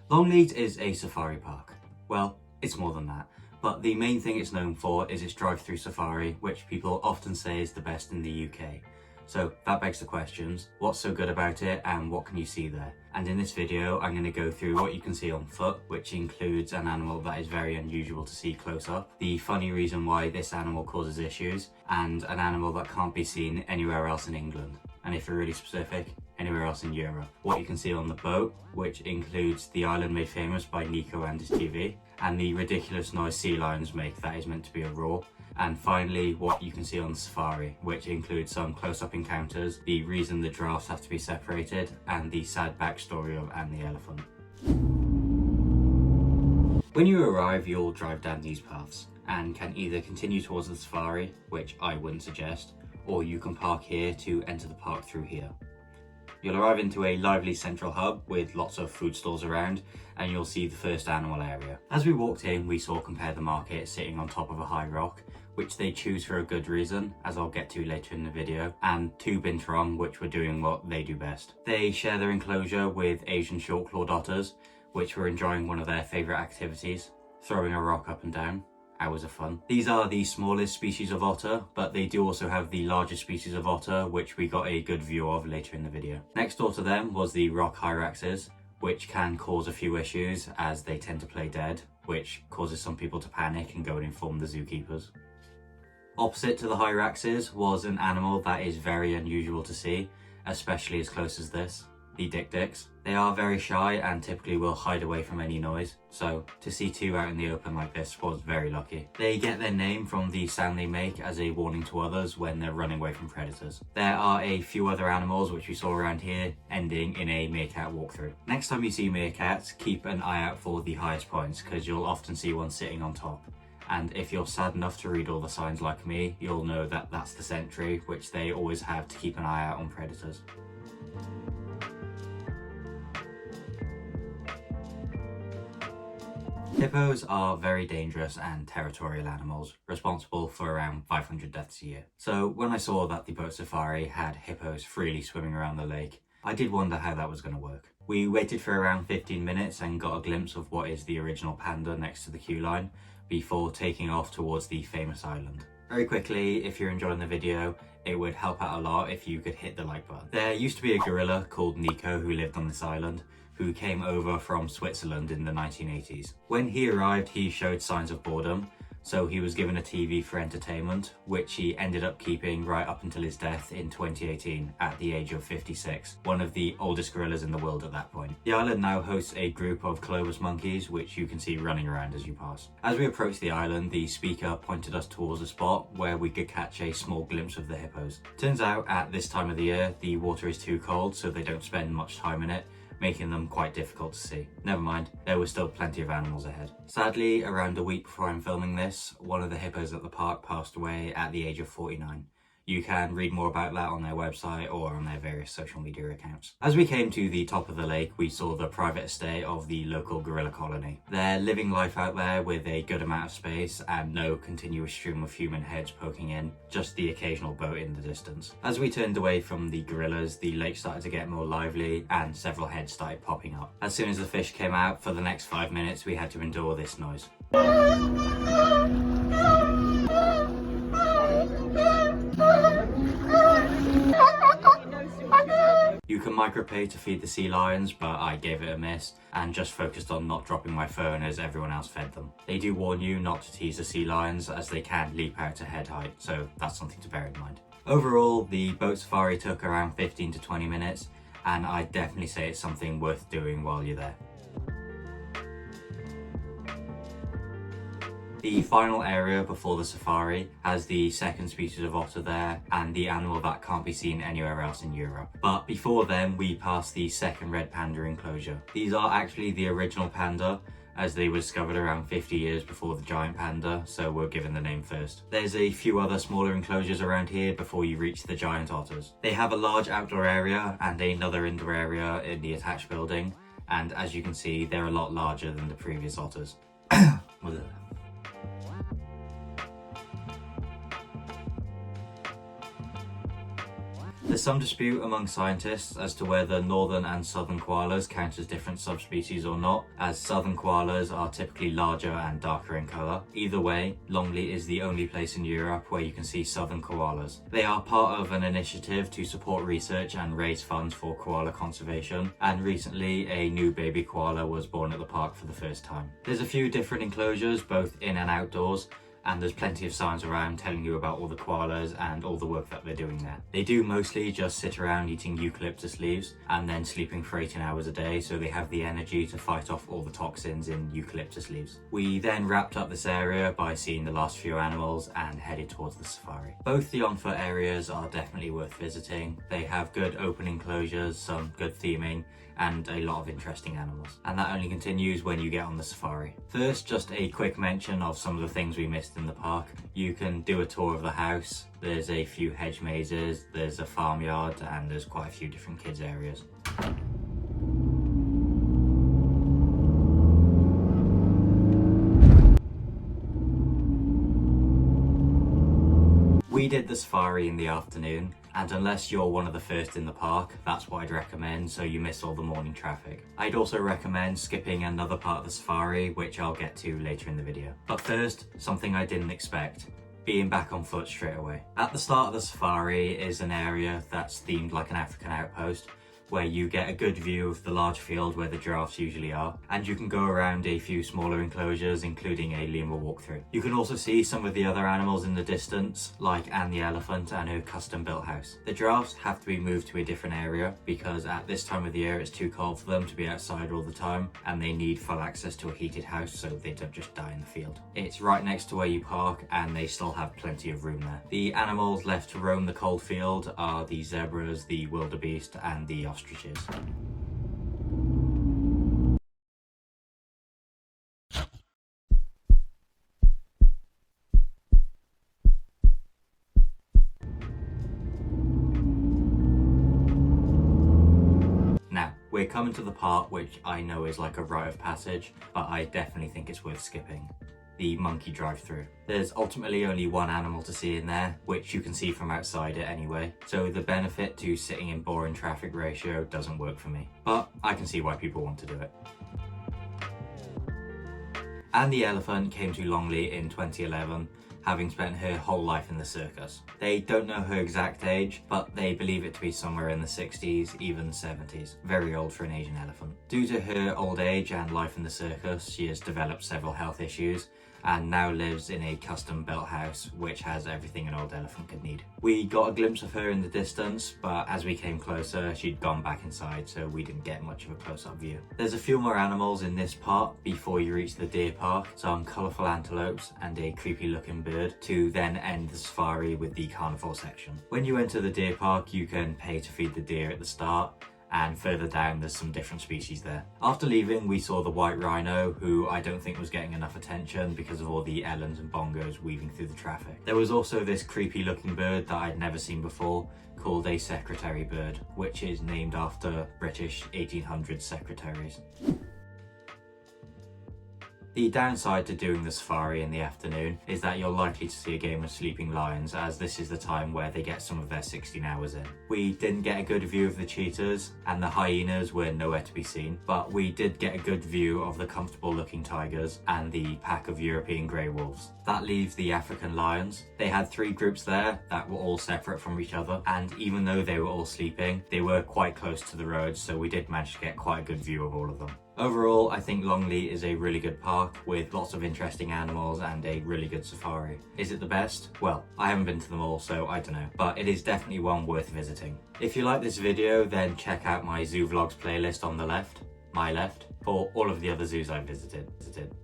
Longleat is a safari park. Well, it's more than that, but the main thing it's known for is its drive-through safari, which people often say is the best in the UK. So that begs the questions, what's so good about it and what can you see there? And in this video, I'm going to go through what you can see on foot, which includes an animal that is very unusual to see close up, the funny reason why this animal causes issues, and an animal that can't be seen anywhere else in England. And if you're really specific, anywhere else in Europe. What you can see on the boat, which includes the island made famous by Nico and his TV, and the ridiculous noise sea lions make that is meant to be a roar. And finally, what you can see on the safari, which includes some close-up encounters, the reason the giraffes have to be separated, and the sad backstory of Anne the elephant. When you arrive, you'll drive down these paths, and can either continue towards the safari, which I wouldn't suggest, or you can park here to enter the park through here. You'll arrive into a lively central hub with lots of food stalls around, and you'll see the first animal area. As we walked in, we saw Compare the Market sitting on top of a high rock, which they choose for a good reason, as I'll get to later in the video, and two Binturong, which were doing what they do best. They share their enclosure with Asian short-clawed otters, which were enjoying one of their favourite activities, throwing a rock up and down. Hours of fun. These are the smallest species of otter, but they do also have the largest species of otter, which we got a good view of later in the video. Next door to them was the rock hyraxes, which can cause a few issues as they tend to play dead, which causes some people to panic and go and inform the zookeepers. Opposite to the hyraxes was an animal that is very unusual to see, especially as close as this. The dik-diks. They are very shy and typically will hide away from any noise, so to see two out in the open like this was very lucky. They get their name from the sound they make as a warning to others when they're running away from predators. There are a few other animals which we saw around here, ending in a meerkat walkthrough. Next time you see meerkats, keep an eye out for the highest points, because you'll often see one sitting on top. And if you're sad enough to read all the signs like me, you'll know that that's the sentry, which they always have to keep an eye out on predators. Hippos are very dangerous and territorial animals, responsible for around 500 deaths a year. So when I saw that the boat safari had hippos freely swimming around the lake, I did wonder how that was going to work. We waited for around 15 minutes and got a glimpse of what is the original panda next to the queue line before taking off towards the famous island. Very quickly, if you're enjoying the video, it would help out a lot if you could hit the like button. There used to be a gorilla called Nico who lived on this island, who came over from Switzerland in the 1980s. When he arrived, he showed signs of boredom, so he was given a TV for entertainment, which he ended up keeping right up until his death in 2018 at the age of 56, one of the oldest gorillas in the world at that point. The island now hosts a group of Colobus monkeys, which you can see running around as you pass. As we approached the island, the speaker pointed us towards a spot where we could catch a small glimpse of the hippos. Turns out at this time of the year, the water is too cold, so they don't spend much time in it, making them quite difficult to see. Never mind, there was still plenty of animals ahead. Sadly, around a week before I'm filming this, one of the hippos at the park passed away at the age of 49. You can read more about that on their website or on their various social media accounts. As we came to the top of the lake, we saw the private estate of the local gorilla colony. They're living life out there with a good amount of space and no continuous stream of human heads poking in, just the occasional boat in the distance. As we turned away from the gorillas, the lake started to get more lively and several heads started popping up. As soon as the fish came out, for the next 5 minutes we had to endure this noise. You can micropay to feed the sea lions, but I gave it a miss and just focused on not dropping my phone as everyone else fed them. They do warn you not to tease the sea lions as they can leap out to head height, so that's something to bear in mind. Overall, the boat safari took around 15 to 20 minutes, and I'd definitely say it's something worth doing while you're there. The final area before the safari has the second species of otter there and the animal that can't be seen anywhere else in Europe. But before then, we passed the second red panda enclosure. These are actually the original panda, as they were discovered around 50 years before the giant panda, so we're given the name first. There's a few other smaller enclosures around here before you reach the giant otters. They have a large outdoor area and another indoor area in the attached building, and as you can see, they're a lot larger than the previous otters. There's some dispute among scientists as to whether northern and southern koalas count as different subspecies or not, as southern koalas are typically larger and darker in colour. Either way, Longleat is the only place in Europe where you can see southern koalas. They are part of an initiative to support research and raise funds for koala conservation, and recently a new baby koala was born at the park for the first time. There's a few different enclosures, both in and outdoors, and there's plenty of signs around telling you about all the koalas and all the work that they're doing there. They do mostly just sit around eating eucalyptus leaves and then sleeping for 18 hours a day, so they have the energy to fight off all the toxins in eucalyptus leaves. We then wrapped up this area by seeing the last few animals and headed towards the safari. Both the on-foot areas are definitely worth visiting. They have good open enclosures, some good theming, and a lot of interesting animals. And that only continues when you get on the safari. First, just a quick mention of some of the things we missed in the park. You can do a tour of the house. There's a few hedge mazes, there's a farmyard, and there's quite a few different kids areas. We did the safari in the afternoon, and unless you're one of the first in the park, that's what I'd recommend, so you miss all the morning traffic. I'd also recommend skipping another part of the safari, which I'll get to later in the video. But first, something I didn't expect: being back on foot straight away. At the start of the safari is an area that's themed like an African outpost, where you get a good view of the large field where the giraffes usually are, and you can go around a few smaller enclosures, including a lemur walkthrough. You can also see some of the other animals in the distance, like Anne the elephant and her custom-built house. The giraffes have to be moved to a different area because at this time of the year it's too cold for them to be outside all the time, and they need full access to a heated house so they don't just die in the field. It's right next to where you park, and they still have plenty of room there. The animals left to roam the cold field are the zebras, the wildebeest, and the ostriches. Now, we're coming to the part which I know is like a rite of passage, but I definitely think it's worth skipping: the monkey drive-through. There's ultimately only one animal to see in there, which you can see from outside it anyway, so the benefit to sitting in boring traffic ratio doesn't work for me, but I can see why people want to do it. Anne the elephant came to Longleat in 2011, having spent her whole life in the circus. They don't know her exact age, but they believe it to be somewhere in the 60s, even 70s. Very old for an Asian elephant. Due to her old age and life in the circus, she has developed several health issues, and now lives in a custom-built house which has everything an old elephant could need. We got a glimpse of her in the distance, but as we came closer, she'd gone back inside, so we didn't get much of a close-up view. There's a few more animals in this part before you reach the deer park, some colourful antelopes and a creepy-looking bird, to then end the safari with the carnivore section. When you enter the deer park, you can pay to feed the deer at the start, and further down there's some different species there. After leaving, we saw the white rhino, who I don't think was getting enough attention because of all the elens and bongos weaving through the traffic. There was also this creepy looking bird that I'd never seen before, called a secretary bird, which is named after British 1800s secretaries. The downside to doing the safari in the afternoon is that you're likely to see a game of sleeping lions, as this is the time where they get some of their 16 hours in. We didn't get a good view of the cheetahs, and the hyenas were nowhere to be seen, but we did get a good view of the comfortable looking tigers and the pack of European grey wolves. That leaves the African lions. They had 3 groups there that were all separate from each other, and even though they were all sleeping, they were quite close to the road, so we did manage to get quite a good view of all of them. Overall, I think Longleat is a really good park with lots of interesting animals and a really good safari. Is it the best? Well, I haven't been to them all, so I don't know, but it is definitely one worth visiting. If you like this video, then check out my zoo vlogs playlist on the left, my left, for all of the other zoos I've visited.